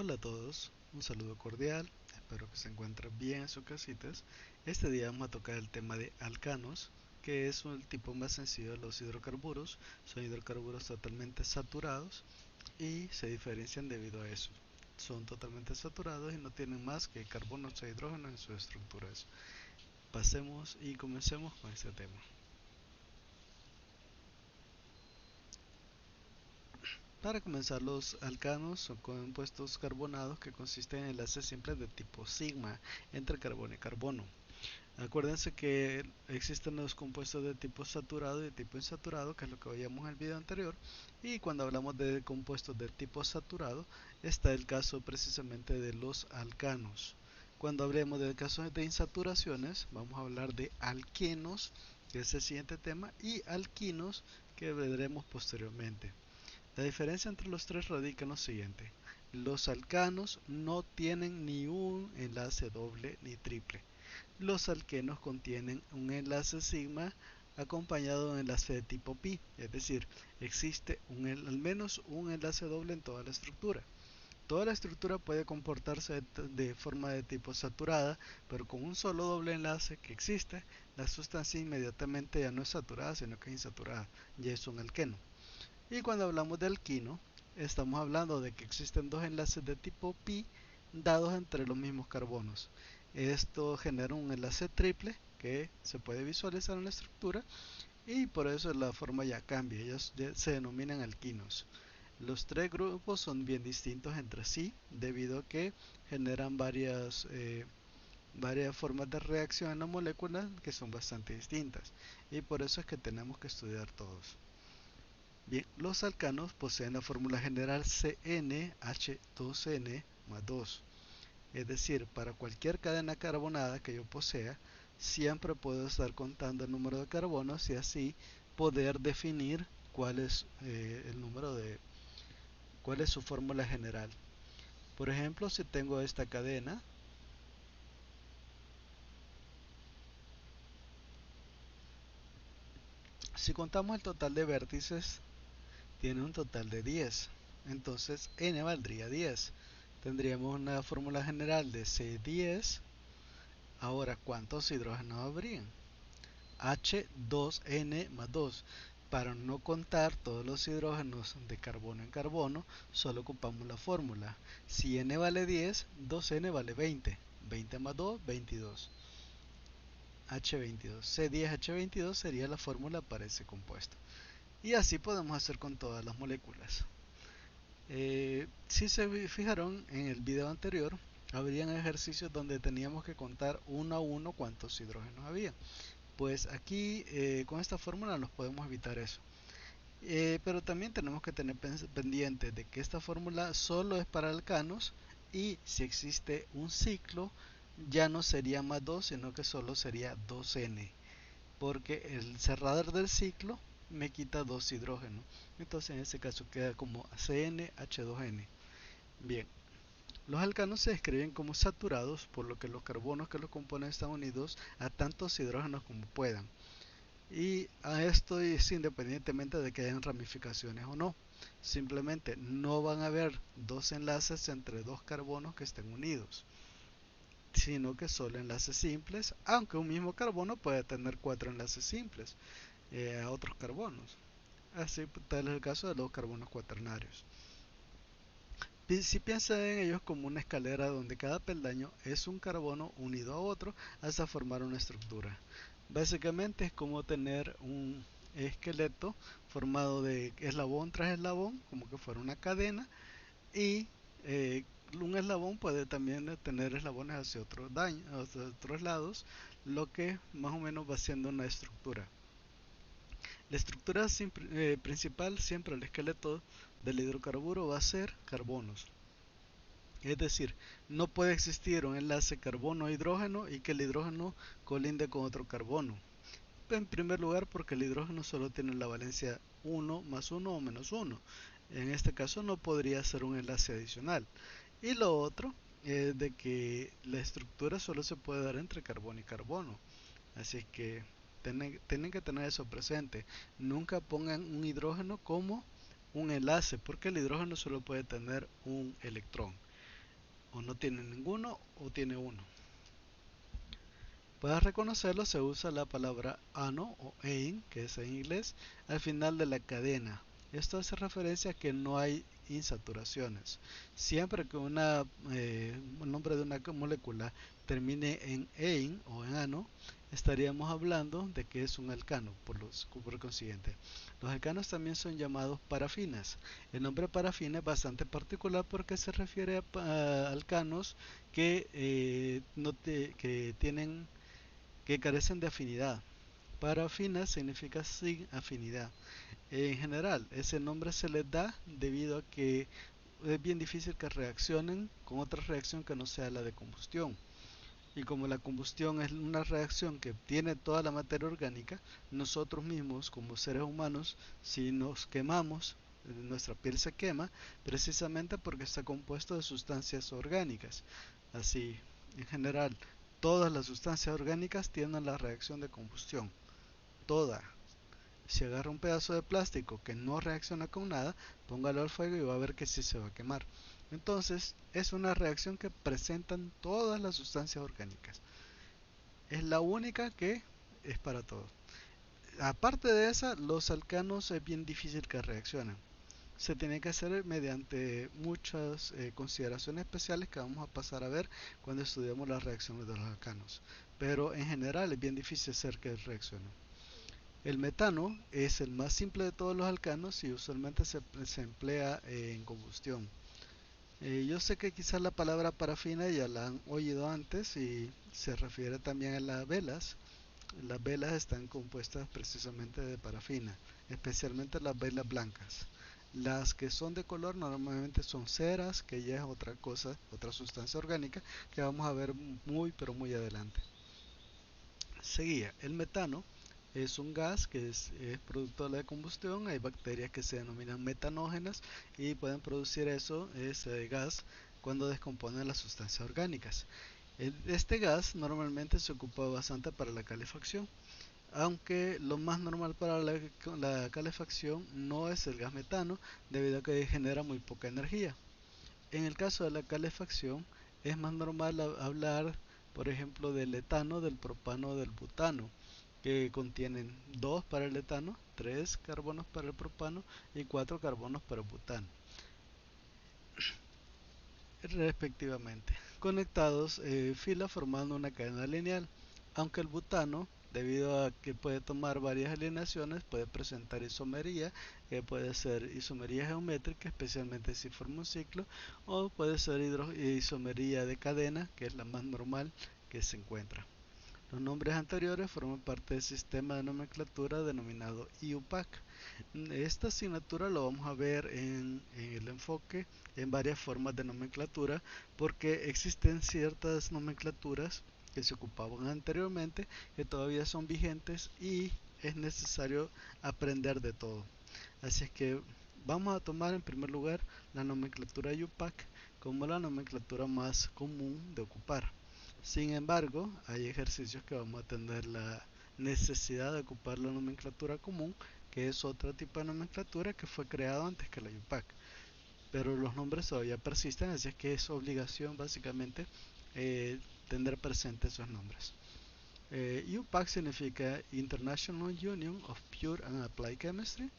Hola a todos, un saludo cordial, espero que se encuentren bien en sus casitas. Este día vamos a tocar el tema de alcanos, que es el tipo más sencillo de los hidrocarburos. Son hidrocarburos totalmente saturados y se diferencian debido a eso. Son totalmente saturados y no tienen más que carbonos e hidrógenos en sus estructuras. Pasemos y comencemos con este tema. Para comenzar, los alcanos son compuestos carbonados que consisten en enlaces simples de tipo sigma entre carbono y carbono. Acuérdense que existen los compuestos de tipo saturado y de tipo insaturado, que es lo que veíamos en el video anterior. Y cuando hablamos de compuestos de tipo saturado, está el caso precisamente de los alcanos. Cuando hablemos de casos de insaturaciones, vamos a hablar de alquenos, que es el siguiente tema, y alquinos, que veremos posteriormente. La diferencia entre los tres radica en lo siguiente: los alcanos no tienen ni un enlace doble ni triple. Los alquenos contienen un enlace sigma acompañado de un enlace de tipo pi, es decir, existe al menos un enlace doble en toda la estructura. Toda la estructura puede comportarse de forma de tipo saturada, pero con un solo doble enlace que existe, la sustancia inmediatamente ya no es saturada, sino que es insaturada, ya es un alqueno. Y cuando hablamos de alquino, estamos hablando de que existen dos enlaces de tipo pi dados entre los mismos carbonos. Esto genera un enlace triple que se puede visualizar en la estructura y por eso la forma ya cambia, ellos se denominan alquinos. Los tres grupos son bien distintos entre sí debido a que generan varias formas de reacción en la molécula que son bastante distintas y por eso es que tenemos que estudiar todos. Bien, los alcanos poseen la fórmula general CnH2n más 2. Es decir, para cualquier cadena carbonada que yo posea, siempre puedo estar contando el número de carbonos y así poder definir cuál es cuál es su fórmula general. Por ejemplo, si tengo esta cadena, si contamos el total de vértices, tiene un total de 10. Entonces n valdría 10. Tendríamos una fórmula general de C10. Ahora, ¿cuántos hidrógenos habrían? H2n más 2. Para no contar todos los hidrógenos de carbono en carbono, solo ocupamos la fórmula. Si n vale 10, 2n vale 20. 20 más 2, 22. H22. C10H22 sería la fórmula para ese compuesto. Y así podemos hacer con todas las moléculas. Si se fijaron en el video anterior, habrían ejercicios donde teníamos que contar uno a uno cuántos hidrógenos había. Pues aquí con esta fórmula nos podemos evitar eso. Pero también tenemos que tener pendiente de que esta fórmula solo es para alcanos y si existe un ciclo ya no sería más 2 sino que solo sería 2n, porque el cerrador del ciclo me quita 2 hidrógenos, entonces en ese caso queda como CnH2n. Bien, los alcanos se describen como saturados, por lo que los carbonos que los componen están unidos a tantos hidrógenos como puedan. Y a esto es independientemente de que hayan ramificaciones o no. Simplemente no van a haber dos enlaces entre dos carbonos que estén unidos, sino que solo enlaces simples, aunque un mismo carbono puede tener cuatro enlaces simples a otros carbonos. Así tal es el caso de los carbonos cuaternarios. Si piensan en ellos como una escalera donde cada peldaño es un carbono unido a otro hasta formar una estructura. Básicamente es como tener un esqueleto formado de eslabón tras eslabón, como que fuera una cadena, y un eslabón puede también tener eslabones hacia otros lados, lo que más o menos va siendo una estructura. La estructura principal, siempre el esqueleto del hidrocarburo va a ser carbonos. Es decir, no puede existir un enlace carbono-hidrógeno y que el hidrógeno colinde con otro carbono. En primer lugar, porque el hidrógeno solo tiene la valencia 1 más 1 o menos 1. En este caso no podría ser un enlace adicional. Y lo otro es de que la estructura solo se puede dar entre carbono y carbono. Así que tienen que tener eso presente. Nunca pongan un hidrógeno como un enlace, porque el hidrógeno solo puede tener un electrón. o no tiene ninguno o tiene uno. Para reconocerlo se usa la palabra ano o ein, que es en inglés, al final de la cadena. Esto hace referencia a que no hay insaturaciones. Siempre que un nombre de una molécula termine en ein o en ano, estaríamos hablando de que es un alcano, por consiguiente. Los alcanos también son llamados parafinas. El nombre parafina es bastante particular porque se refiere a alcanos que tienen que carecen de afinidad. Parafina significa sin afinidad. En general, ese nombre se les da debido a que es bien difícil que reaccionen con otra reacción que no sea la de combustión. Y como la combustión es una reacción que tiene toda la materia orgánica, nosotros mismos como seres humanos, si nos quemamos, nuestra piel se quema precisamente porque está compuesto de sustancias orgánicas. Así, en general, todas las sustancias orgánicas tienen la reacción de combustión. Toda. Si agarra un pedazo de plástico que no reacciona con nada, póngalo al fuego y va a ver que sí se va a quemar. Entonces, es una reacción que presentan todas las sustancias orgánicas. Es la única que es para todo. Aparte de esa, los alcanos es bien difícil que reaccionen. Se tiene que hacer mediante muchas consideraciones especiales que vamos a pasar a ver cuando estudiemos las reacciones de los alcanos. Pero en general es bien difícil hacer que reaccionen. El metano es el más simple de todos los alcanos y usualmente se emplea en combustión. Yo sé que quizás la palabra parafina ya la han oído antes y se refiere también a las velas. Las velas están compuestas precisamente de parafina, especialmente las velas blancas. Las que son de color normalmente son ceras, que ya es otra cosa, otra sustancia orgánica que vamos a ver muy pero muy adelante. Seguía, el metano es un gas que es producto de la combustión. Hay bacterias que se denominan metanógenas y pueden producir ese gas, cuando descomponen las sustancias orgánicas. Este gas normalmente se ocupa bastante para la calefacción, aunque lo más normal para la calefacción no es el gas metano, debido a que genera muy poca energía. En el caso de la calefacción, es más normal hablar, por ejemplo, del etano, del propano, del butano, que contienen 2 para el etano, 3 carbonos para el propano y 4 carbonos para el butano, respectivamente, conectados en fila formando una cadena lineal. Aunque el butano, debido a que puede tomar varias alineaciones, puede presentar isomería, que puede ser isomería geométrica, especialmente si forma un ciclo, o puede ser isomería de cadena, que es la más normal que se encuentra. Los nombres anteriores forman parte del sistema de nomenclatura denominado IUPAC. Esta asignatura lo vamos a ver en el enfoque en varias formas de nomenclatura, porque existen ciertas nomenclaturas que se ocupaban anteriormente que todavía son vigentes y es necesario aprender de todo. Así es que vamos a tomar en primer lugar la nomenclatura IUPAC como la nomenclatura más común de ocupar. Sin embargo, hay ejercicios que vamos a tener la necesidad de ocupar la nomenclatura común, que es otro tipo de nomenclatura que fue creado antes que la IUPAC. Pero los nombres todavía persisten, así es que es obligación básicamente tener presentes esos nombres. IUPAC significa International Union of Pure and Applied Chemistry,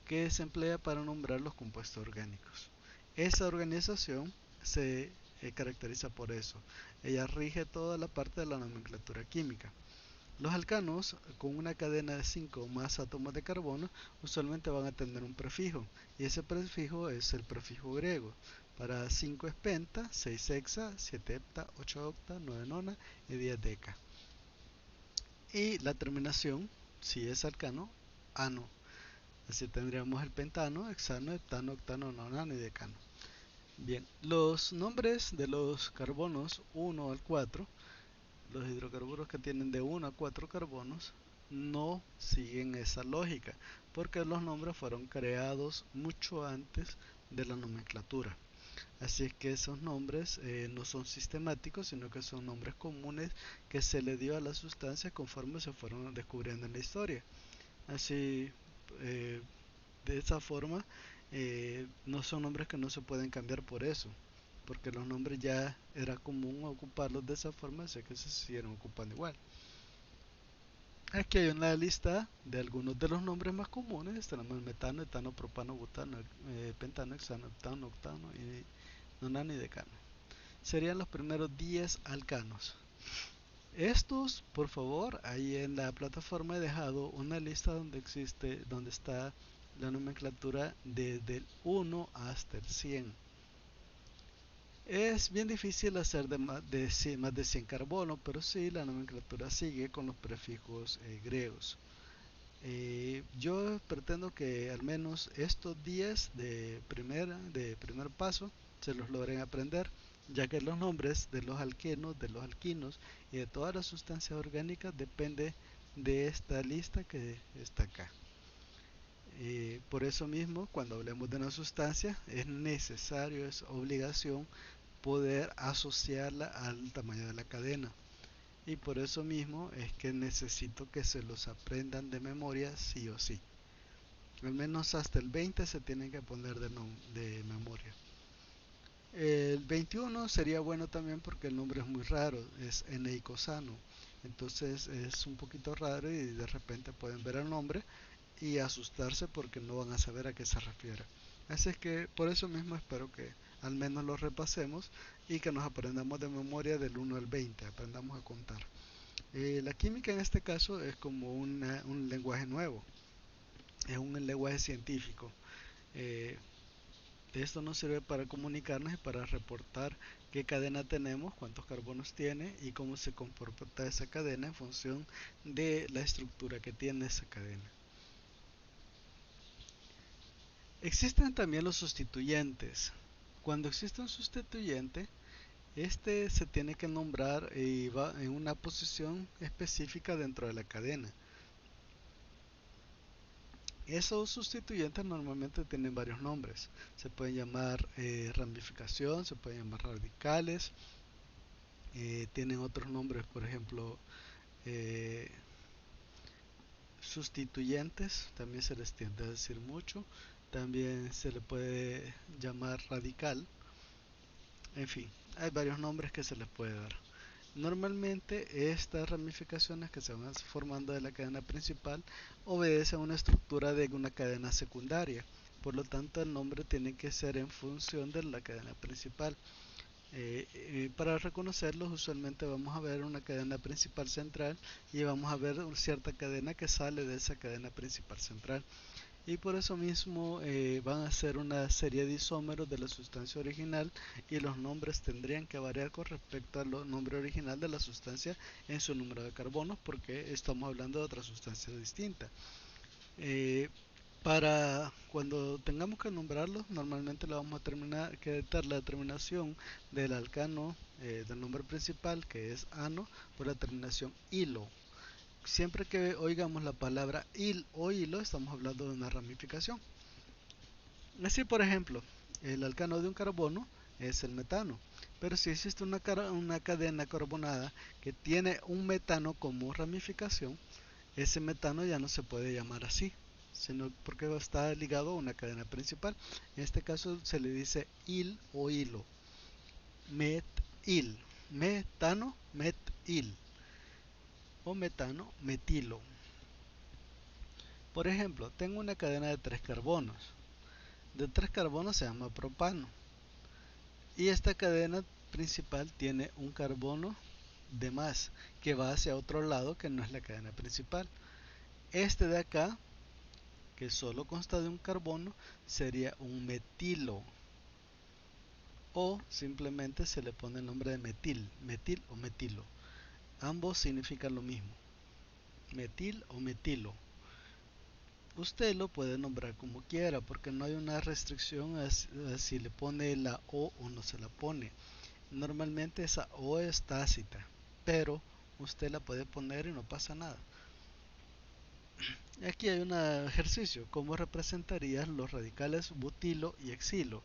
que se emplea para nombrar los compuestos orgánicos. Esa organización se caracteriza por eso. Ella rige toda la parte de la nomenclatura química. Los alcanos con una cadena de 5 o más átomos de carbono usualmente van a tener un prefijo, y ese prefijo es el prefijo griego. Para 5 es penta, 6 hexa, 7 hepta, 8 octa, 9 nona y 10 deca. Y la terminación, si es alcano, ano. Así tendríamos el pentano, hexano, heptano, octano, nonano y decano. Bien, los nombres de los carbonos 1 al 4, los hidrocarburos que tienen de 1 a 4 carbonos, no siguen esa lógica, porque los nombres fueron creados mucho antes de la nomenclatura. Así es que esos nombres no son sistemáticos, sino que son nombres comunes que se le dio a las sustancias conforme se fueron descubriendo en la historia. Así, eh, de esa forma, no son nombres que no se pueden cambiar por eso. porque los nombres ya era común ocuparlos de esa forma, así que se siguieron ocupando igual. Aquí hay una lista de algunos de los nombres más comunes. Tenemos metano, etano, propano, butano, pentano, hexano, octano, octano y nonano y decano. Serían los primeros 10 alcanos. Estos, por favor, ahí en la plataforma he dejado una lista donde está la nomenclatura desde el 1 hasta el 100. Es bien difícil hacer más de 100 carbono, pero sí la nomenclatura sigue con los prefijos griegos. Yo pretendo que al menos estos 10 de primer paso se los logren aprender, ya que los nombres de los alquenos, de los alquinos y de todas las sustancias orgánicas depende de esta lista que está acá. Por eso mismo, cuando hablemos de una sustancia, es necesario, es obligación poder asociarla al tamaño de la cadena. Y por eso mismo es que necesito que se los aprendan de memoria sí o sí. Al menos hasta el 20 se tienen que poner de memoria. El 21 sería bueno también porque el nombre es muy raro, es eneicosano. Entonces es un poquito raro y de repente pueden ver el nombre y asustarse porque no van a saber a qué se refiere. Así es que por eso mismo espero que al menos lo repasemos y que nos aprendamos de memoria del 1 al 20, aprendamos a contar. La química en este caso es como un lenguaje nuevo, es un lenguaje científico. Eh, Esto nos sirve para comunicarnos y para reportar qué cadena tenemos, cuántos carbonos tiene y cómo se comporta esa cadena en función de la estructura que tiene esa cadena. Existen también los sustituyentes. Cuando existe un sustituyente, este se tiene que nombrar y va en una posición específica dentro de la cadena. Esos sustituyentes normalmente tienen varios nombres. Se pueden llamar ramificación, se pueden llamar radicales, tienen otros nombres, por ejemplo, eh, sustituyentes, también se les tiende a decir mucho. También se le puede llamar radical. En fin, hay varios nombres que se les puede dar. Normalmente estas ramificaciones que se van formando de la cadena principal obedecen a una estructura de una cadena secundaria. Por lo tanto, el nombre tiene que ser en función de la cadena principal. Para reconocerlos, usualmente vamos a ver una cadena principal central y vamos a ver cierta cadena que sale de esa cadena principal central. Y por eso mismo van a ser una serie de isómeros de la sustancia original y los nombres tendrían que variar con respecto al nombre original de la sustancia en su número de carbonos porque estamos hablando de otra sustancia distinta. Eh, para cuando tengamos que nombrarlos, normalmente le vamos a que dar la terminación del alcano del nombre principal, que es ano, por la terminación ilo. Siempre que oigamos la palabra il o hilo, estamos hablando de una ramificación. Así, por ejemplo, el alcano de un carbono es el metano. Pero si existe una cadena carbonada que tiene un metano como ramificación, ese metano ya no se puede llamar así, sino porque está ligado a una cadena principal. En este caso se le dice il o hilo. Metil. Metano, metil. O metano, metilo. Por ejemplo, tengo una cadena de 3 carbonos. De 3 carbonos se llama propano. Y esta cadena principal tiene un carbono de más que va hacia otro lado que no es la cadena principal. Este de acá, que solo consta de un carbono, sería un metilo. O simplemente se le pone el nombre de metil, metil o metilo. Ambos significan lo mismo, metil o metilo. Usted lo puede nombrar como quiera porque no hay una restricción a si le pone la o no se la pone. Normalmente esa o es tácita, pero usted la puede poner y no pasa nada. Aquí hay un ejercicio, cómo representarías los radicales butilo y exilo.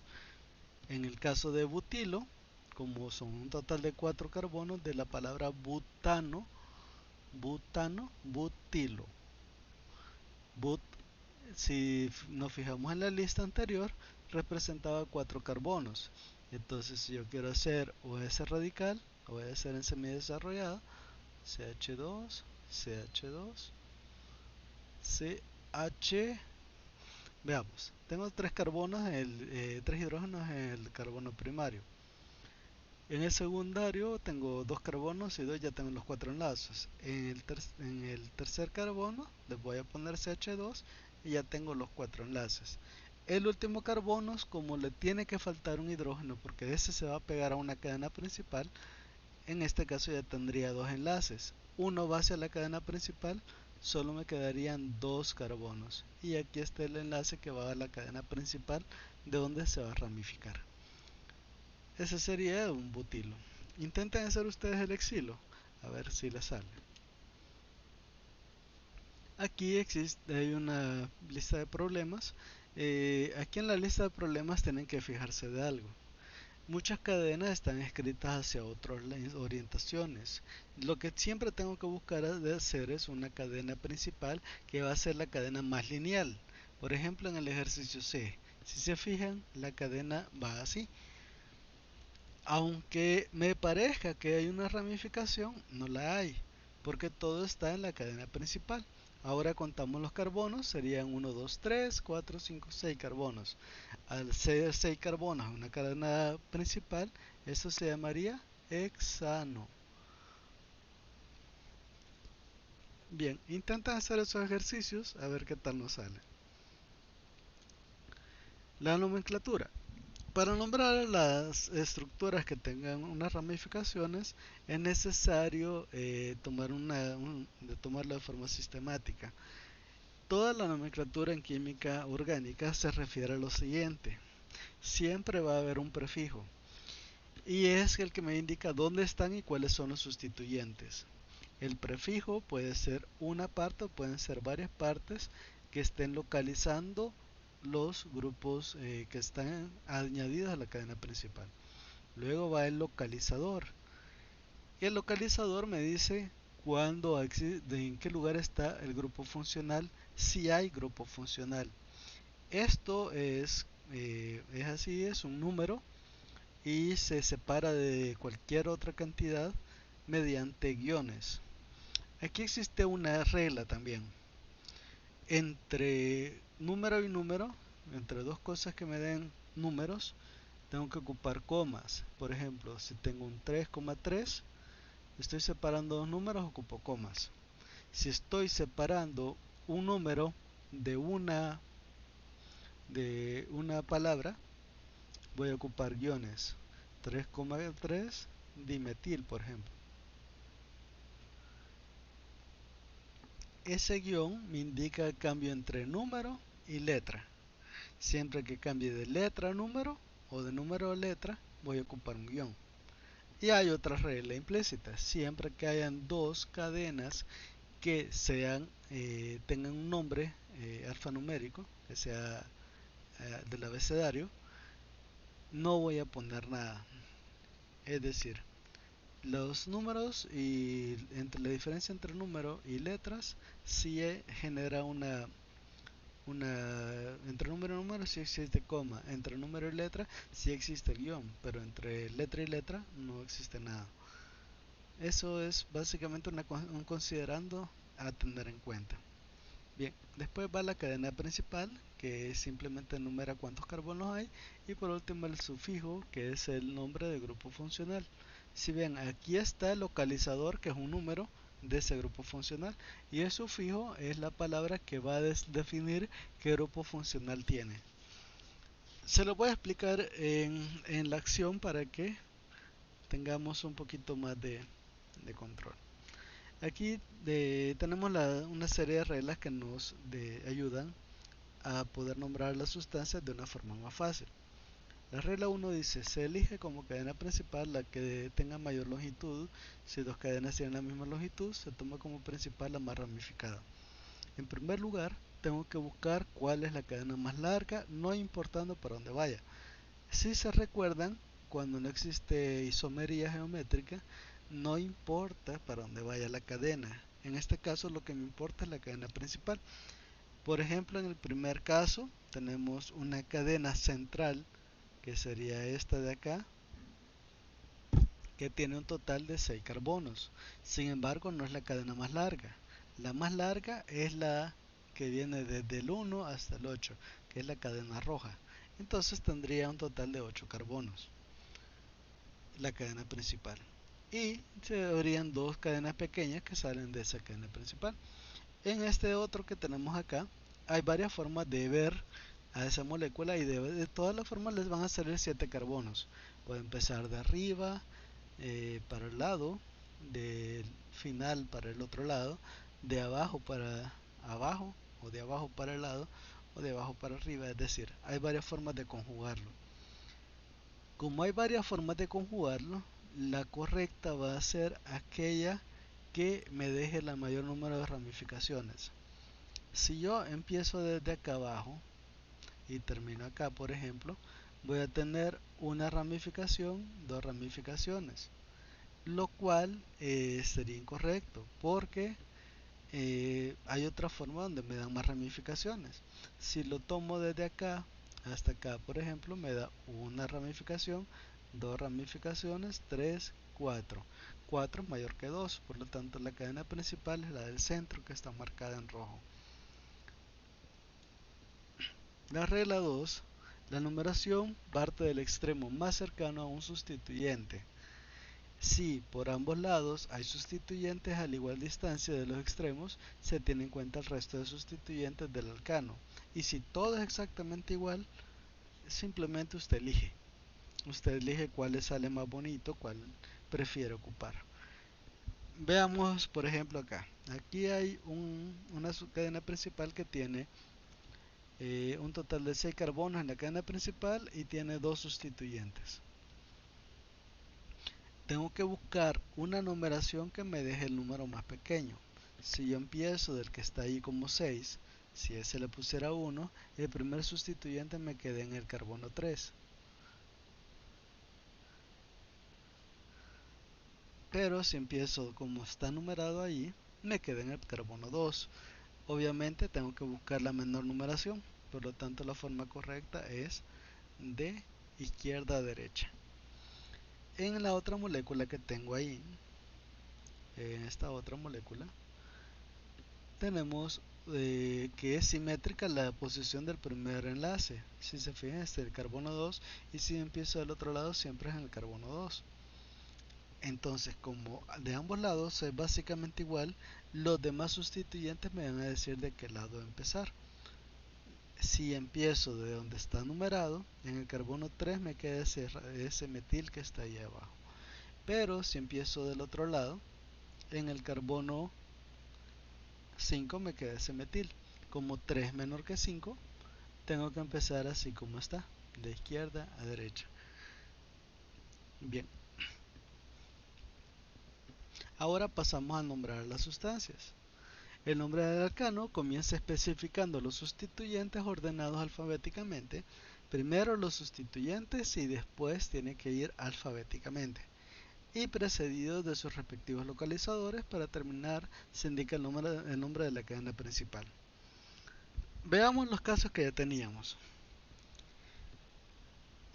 En el caso de butilo, como son un total de 4 carbonos, de la palabra butano, butilo. But, si nos fijamos en la lista anterior, representaba 4 carbonos. Entonces si yo quiero hacer OS radical, lo voy a hacer en semidesarrollado, CH2, CH2, CH. Veamos, tengo tres carbonos, tres hidrógenos en el carbono primario. En el secundario tengo dos carbonos y ya tengo los cuatro enlaces. En el tercer carbono les voy a poner CH2 y ya tengo los cuatro enlaces. El último carbono, como le tiene que faltar un hidrógeno porque ese se va a pegar a una cadena principal, en este caso ya tendría dos enlaces. Uno va hacia la cadena principal, solo me quedarían dos carbonos. Y aquí está el enlace que va a la cadena principal de donde se va a ramificar. Ese sería un butilo. Intenten hacer ustedes el exilo, a ver si les sale. Aquí hay una lista de problemas. Aquí en la lista de problemas tienen que fijarse de algo. Muchas cadenas están escritas hacia otras orientaciones. Lo que siempre tengo que buscar de hacer es una cadena principal que va a ser la cadena más lineal. Por ejemplo, en el ejercicio C, si se fijan, la cadena va así. Aunque me parezca que hay una ramificación, no la hay, porque todo está en la cadena principal. Ahora contamos los carbonos, serían 1, 2, 3, 4, 5, 6 carbonos. Al ser 6 carbonos en una cadena principal, eso se llamaría hexano. Bien, intentan hacer esos ejercicios a ver qué tal nos sale. La nomenclatura. Para nombrar las estructuras que tengan unas ramificaciones es necesario tomarlo de forma sistemática. Toda la nomenclatura en química orgánica se refiere a lo siguiente. Siempre va a haber un prefijo y es el que me indica dónde están y cuáles son los sustituyentes. El prefijo puede ser una parte o pueden ser varias partes que estén localizando los grupos que están añadidos a la cadena principal. Luego va el localizador. El localizador me dice en qué lugar está el grupo funcional, si hay grupo funcional. Esto es así, es un número y se separa de cualquier otra cantidad mediante guiones. Aquí existe una regla también. Entre número y número, entre dos cosas que me den números, tengo que ocupar comas. Por ejemplo, si tengo un 3,3, estoy separando dos números, ocupo comas. Si estoy separando un número de una palabra, voy a ocupar guiones. 3,3 dimetil, por ejemplo. Ese guión me indica el cambio entre número y letra. Siempre que cambie de letra a número o de número a letra, voy a ocupar un guión. Y hay otra regla implícita. Siempre que hayan dos cadenas que tengan un nombre alfanumérico, que sea del abecedario, no voy a poner nada. Es decir, los números y entre la diferencia entre número y letras sí genera entre número y número sí existe coma, entre número y letra sí existe guión, pero entre letra y letra no existe nada. Eso es básicamente un considerando a tener en cuenta. Bien, después va la cadena principal, que simplemente enumera cuántos carbonos hay, y por último el sufijo, que es el nombre del grupo funcional. Si ven, aquí está el localizador, que es un número de ese grupo funcional, y el sufijo es la palabra que va a definir qué grupo funcional tiene. Se lo voy a explicar en la acción para que tengamos un poquito más de control. Aquí tenemos una serie de reglas que nos ayudan a poder nombrar las sustancias de una forma más fácil. La regla 1 dice, se elige como cadena principal la que tenga mayor longitud. Si dos cadenas tienen la misma longitud, se toma como principal la más ramificada. En primer lugar, tengo que buscar cuál es la cadena más larga, no importando para dónde vaya. Si se recuerdan, cuando no existe isomería geométrica, no importa para dónde vaya la cadena. En este caso lo que me importa es la cadena principal. Por ejemplo, en el primer caso tenemos una cadena central que sería esta de acá, que tiene un total de 6 carbonos. Sin embargo, no es la cadena más larga. La más larga es la que viene desde el 1 hasta el 8, que es la cadena roja. Entonces tendría un total de 8 carbonos, la cadena principal. Y se habrían dos cadenas pequeñas que salen de esa cadena principal. En este otro que tenemos acá, hay varias formas de ver a esa molécula y de todas las formas les van a salir 7 carbonos. Puede empezar de arriba, para el lado, del final para el otro lado, de abajo para abajo, o de abajo para el lado, o de abajo para arriba. Es decir, hay varias formas de conjugarlo. Como hay varias formas de conjugarlo, la correcta va a ser aquella que me deje el mayor número de ramificaciones. Si yo empiezo desde acá abajo y termino acá, por ejemplo, voy a tener una ramificación, dos ramificaciones, lo cual sería incorrecto porque hay otra forma donde me dan más ramificaciones. Si lo tomo desde acá hasta acá, por ejemplo, me da una ramificación, dos ramificaciones, tres, cuatro. 4 es mayor que 2, por lo tanto la cadena principal es la del centro, que está marcada en rojo. La regla 2. La numeración parte del extremo más cercano a un sustituyente. Si por ambos lados hay sustituyentes a la igual distancia de los extremos, se tiene en cuenta el resto de sustituyentes del alcano. Y si todo es exactamente igual, simplemente usted elige. Usted elige cuál le sale más bonito, cuál prefiere ocupar. Veamos, por ejemplo, acá. Aquí hay una subcadena principal que tiene un total de 6 carbonos en la cadena principal y tiene dos sustituyentes. Tengo que buscar una numeración que me deje el número más pequeño. Si yo empiezo del que está ahí como 6, si ese le pusiera 1, el primer sustituyente me queda en el carbono 3. Pero si empiezo como está numerado ahí, me queda en el carbono 2. Obviamente tengo que buscar la menor numeración, por lo tanto la forma correcta es de izquierda a derecha. En la otra molécula que tengo ahí, en esta otra molécula, tenemos que es simétrica la posición del primer enlace. Si se fijan, este es el carbono 2 y si empiezo del otro lado siempre es en el carbono 2. Entonces, como de ambos lados es básicamente igual, los demás sustituyentes me van a decir de qué lado empezar. Si empiezo de donde está numerado, en el carbono 3 me queda ese metil que está ahí abajo. Pero si empiezo del otro lado, en el carbono 5 me queda ese metil. Como 3 menor que 5, tengo que empezar así como está, de izquierda a derecha. Bien, ahora pasamos a nombrar las sustancias. El nombre del alcano comienza especificando los sustituyentes ordenados alfabéticamente. Primero los sustituyentes y después tiene que ir alfabéticamente. Y precedidos de sus respectivos localizadores. Para terminar se indica el nombre de la cadena principal. Veamos los casos que ya teníamos.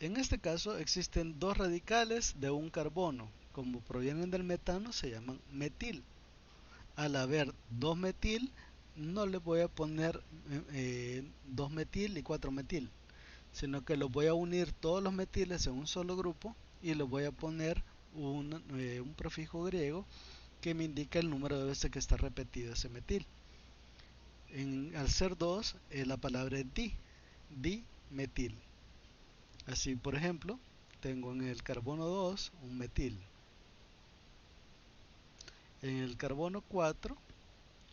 En este caso existen dos radicales de un carbono. Como provienen del metano se llaman metil. Al haber 2 metil, no le voy a poner 2 metil y 4 metil, sino que los voy a unir todos los metiles en un solo grupo y les voy a poner un prefijo griego que me indica el número de veces que está repetido ese metil. Al ser 2, la palabra es dimetil. Así, por ejemplo, tengo en el carbono 2 un metil, en el carbono 4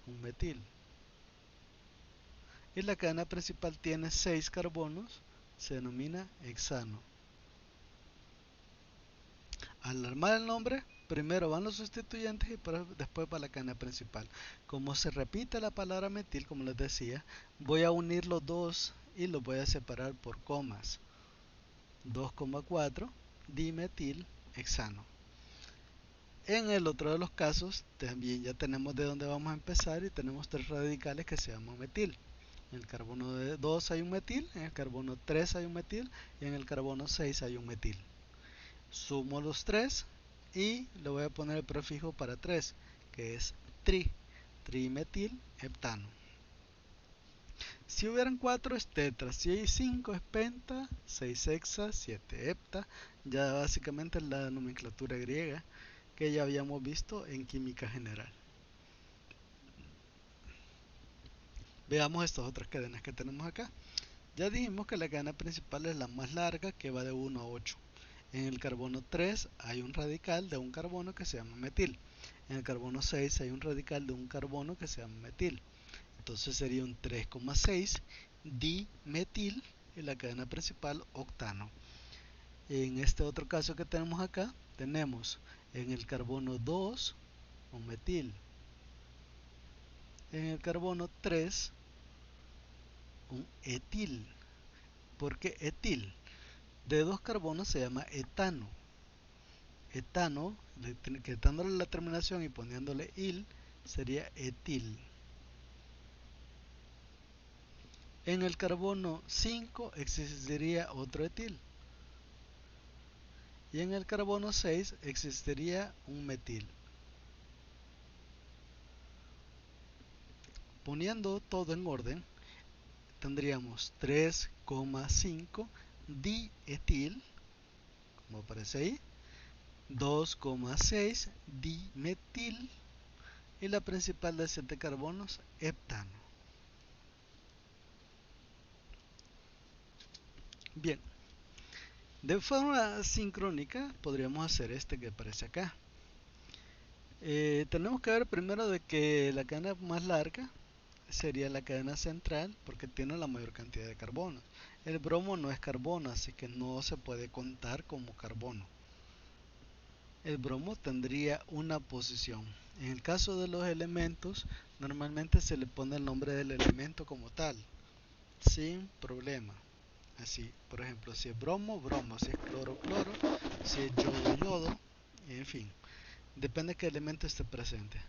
un metil, y la cadena principal tiene 6 carbonos, se denomina hexano. Al armar el nombre, primero van los sustituyentes y después va la cadena principal. Como se repite la palabra metil, como les decía, voy a unir los dos y los voy a separar por comas. 2,4 dimetil hexano. En el otro de los casos, también ya tenemos de dónde vamos a empezar y tenemos tres radicales que se llaman metil. En el carbono 2 hay un metil, en el carbono 3 hay un metil y en el carbono 6 hay un metil. Sumo los 3 y le voy a poner el prefijo para 3, que es trimetil heptano. Si hubieran 4 es tetra, si hay 5 es penta, 6 hexa, 7 hepta. Ya básicamente es la nomenclatura griega que ya habíamos visto en química general. Veamos estas otras cadenas que tenemos acá. Ya dijimos que la cadena principal es la más larga, que va de 1 a 8. En el carbono 3 hay un radical de un carbono que se llama metil. En el carbono 6 hay un radical de un carbono que se llama metil. Entonces sería un 3,6 dimetil y la cadena principal octano. En este otro caso que tenemos acá, tenemos en el carbono 2 un metil. En el carbono 3 un etil. ¿Por qué etil? De dos carbonos se llama etano. Etano, quitándole la terminación y poniéndole il, sería etil. En el carbono 5 existiría otro etil. Y en el carbono 6 existiría un metil. Poniendo todo en orden, tendríamos 3,5 dietil, como aparece ahí, 2,6 dimetil y la principal de 7 carbonos, heptano. Bien, de forma sincrónica podríamos hacer este que aparece acá. Tenemos que ver primero de que la cadena más larga sería la cadena central porque tiene la mayor cantidad de carbonos. El bromo no es carbono, así que no se puede contar como carbono. El bromo tendría una posición. En el caso de los elementos, normalmente se le pone el nombre del elemento como tal, sin problema. Así, por ejemplo, si es bromo, bromo, si es cloro, cloro, si es yodo, yodo, en fin, depende de qué elemento esté presente.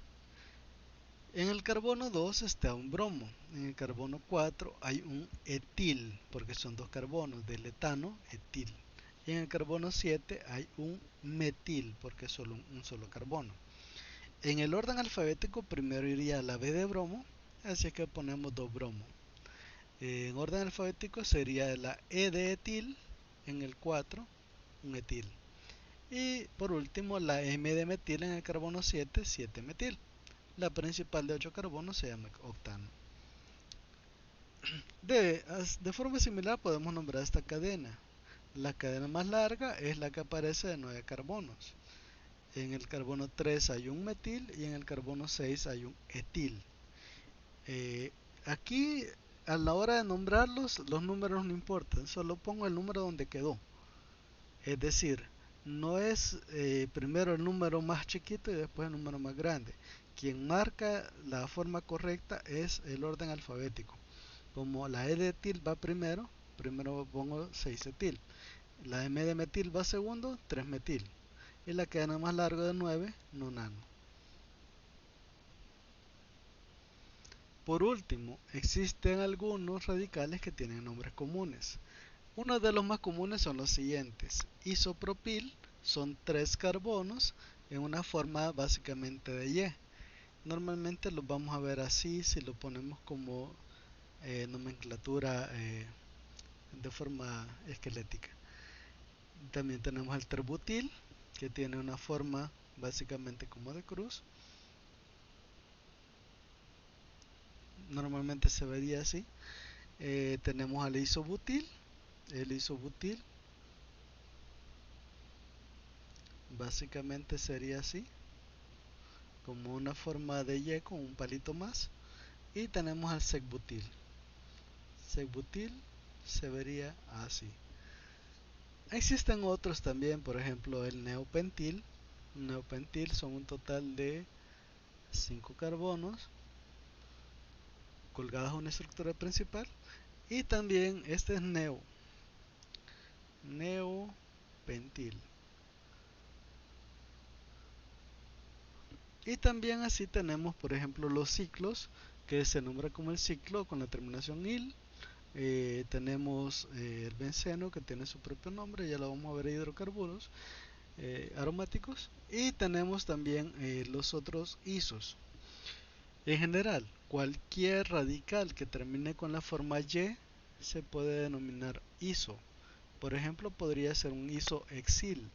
En el carbono 2 está un bromo, en el carbono 4 hay un etil, porque son dos carbonos, del etano, etil. Y en el carbono 7 hay un metil, porque es solo un solo carbono. En el orden alfabético primero iría la B de bromo, así que ponemos dos bromos. En orden alfabético sería la E de etil, en el 4 un etil. Y por último la M de metil en el carbono 7, 7 metil. La principal de 8 carbonos se llama octano. De forma similar podemos nombrar esta cadena. La cadena más larga es la que aparece de 9 carbonos. En el carbono 3 hay un metil y en el carbono 6 hay un etil. Aquí a la hora de nombrarlos los números no importan, solo pongo el número donde quedó. Es decir, no es primero el número más chiquito y después el número más grande. Quien marca la forma correcta es el orden alfabético. Como la E de etil va primero, primero pongo 6 etil. La M de metil va segundo, 3 metil. Y la cadena más larga de 9, nonano. Por último, existen algunos radicales que tienen nombres comunes. Uno de los más comunes son los siguientes. Isopropil son 3 carbonos en una forma básicamente de Y. Normalmente los vamos a ver así si lo ponemos como nomenclatura de forma esquelética. También tenemos el terbutil, que tiene una forma básicamente como de cruz. Normalmente se vería así. Tenemos al isobutil. El isobutil básicamente sería así, como una forma de Y con un palito más. Y tenemos al secbutil. Secbutil se vería así. Existen otros también, por ejemplo el neopentil. Neopentil son un total de 5 carbonos colgados a una estructura principal. Y también este es neopentil. Y también así tenemos, por ejemplo, los ciclos, que se nombra como el ciclo con la terminación il. Tenemos el benceno, que tiene su propio nombre, ya lo vamos a ver, hidrocarburos aromáticos, y tenemos también los otros isos. En general, cualquier radical que termine con la forma y se puede denominar iso. Por ejemplo, podría ser un isohexil.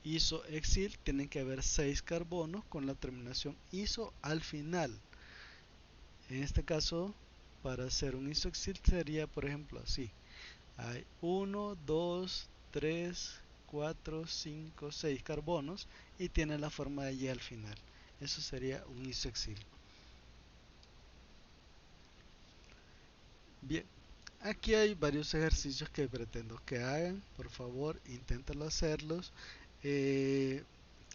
Isohexil tienen que haber 6 carbonos con la terminación iso al final. En este caso, para hacer un isohexil sería, por ejemplo, así. Hay 1, 2, 3, 4, 5, 6 carbonos y tiene la forma de Y al final. Eso sería un isohexil. Bien, aquí hay varios ejercicios que pretendo que hagan. Por favor, inténtalo hacerlos. Eh,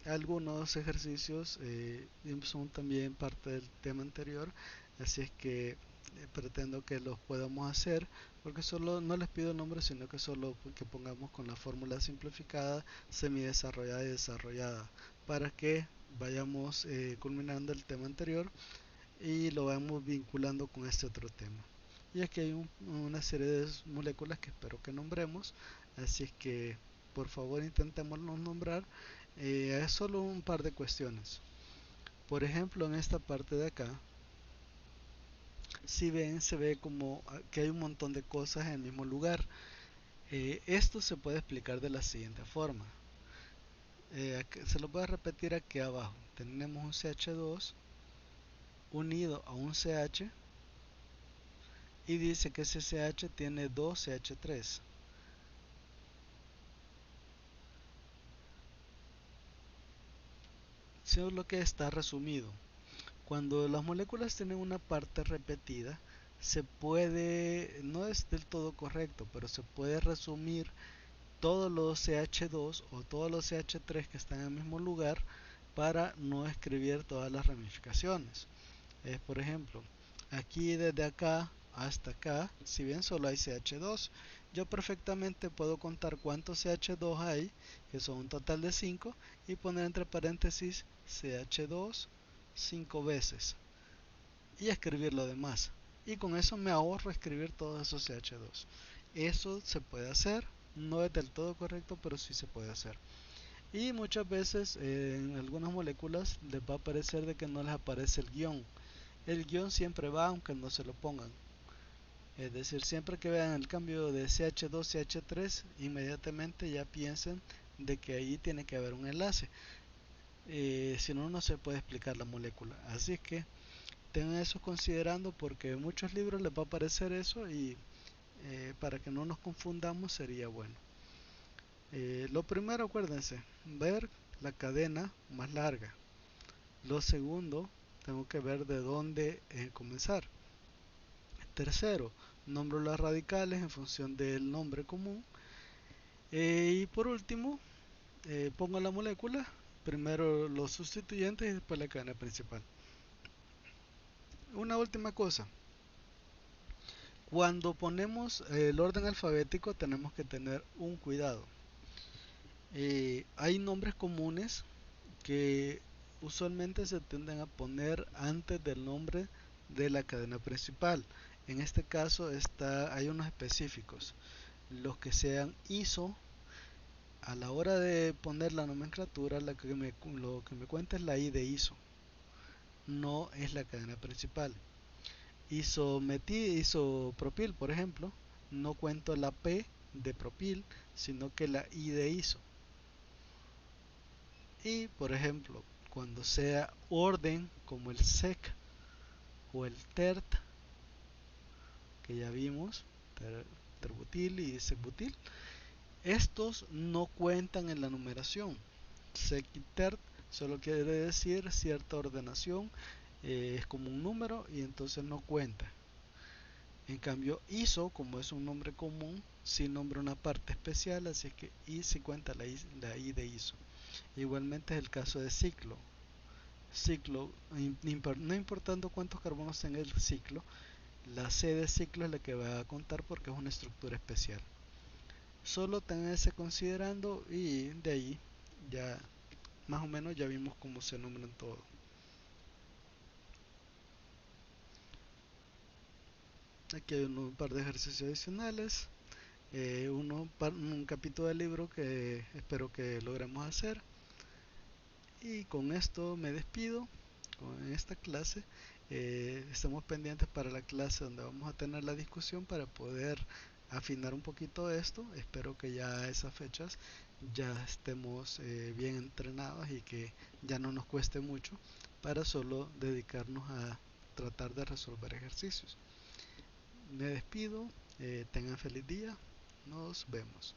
Algunos ejercicios son también parte del tema anterior, así es que pretendo que los podamos hacer, porque solo no les pido nombres, sino que solo que pongamos con la fórmula simplificada, semidesarrollada y desarrollada, para que vayamos culminando el tema anterior y lo vamos vinculando con este otro tema. Y aquí hay una serie de moléculas que espero que nombremos, así es que por favor intentémoslos nombrar. Es solo un par de cuestiones. Por ejemplo, en esta parte de acá, si ven, se ve como que hay un montón de cosas en el mismo lugar. Esto se puede explicar de la siguiente forma. Se lo voy a repetir aquí abajo. Tenemos un CH2 unido a un CH y dice que ese CH tiene 2 CH3. Eso es lo que está resumido. Cuando las moléculas tienen una parte repetida, se puede, no es del todo correcto, pero se puede resumir todos los CH2 o todos los CH3 que están en el mismo lugar para no escribir todas las ramificaciones. Por ejemplo, aquí desde acá hasta acá, si bien solo hay CH2, yo perfectamente puedo contar cuántos CH2 hay, que son un total de 5, y poner entre paréntesis CH2 5 veces y escribir lo demás. Y con eso me ahorro escribir todos esos CH2. Eso se puede hacer, no es del todo correcto, pero sí se puede hacer. Y muchas veces en algunas moléculas les va a aparecer de que no les aparece el guión. El guión siempre va aunque no se lo pongan. Es decir, siempre que vean el cambio de CH2 CH3, inmediatamente ya piensen de que ahí tiene que haber un enlace. Si no, no se puede explicar la molécula. Así es que tengan eso considerando, porque en muchos libros les va a aparecer eso, y para que no nos confundamos sería bueno. Lo primero, acuérdense, ver la cadena más larga. Lo segundo, tengo que ver de dónde comenzar. Tercero, nombro las radicales en función del nombre común. Y por último, pongo la molécula, primero los sustituyentes y después la cadena principal. Una última cosa, cuando ponemos el orden alfabético tenemos que tener un cuidado. Hay nombres comunes que usualmente se tienden a poner antes del nombre de la cadena principal. En este caso hay unos específicos. Los que sean ISO, a la hora de poner la nomenclatura, lo que me cuenta es la I de ISO, no es la cadena principal. Isopropil, por ejemplo, no cuento la P de propil, sino que la I de ISO. Y por ejemplo, cuando sea orden como el SEC o el TERT, que ya vimos, terbutil y secbutil, estos no cuentan en la numeración. SEC y TERT solo quiere decir cierta ordenación, es como un número y entonces no cuenta. En cambio, ISO, como es un nombre común, sí nombra una parte especial, así que I sí cuenta la I de ISO. Igualmente es el caso de ciclo. Ciclo, no importando cuántos carbonos tenga el ciclo, la C de ciclo es la que va a contar porque es una estructura especial. Solo tenganse considerando y de ahí ya más o menos ya vimos cómo se nombran todo. Aquí hay un par de ejercicios adicionales, un capítulo del libro que espero que logremos hacer. Y con esto me despido con esta clase. Estamos pendientes para la clase donde vamos a tener la discusión para poder afinar un poquito esto. Espero que ya a esas fechas ya estemos bien entrenados y que ya no nos cueste mucho para solo dedicarnos a tratar de resolver ejercicios. Me despido, tengan feliz día, nos vemos.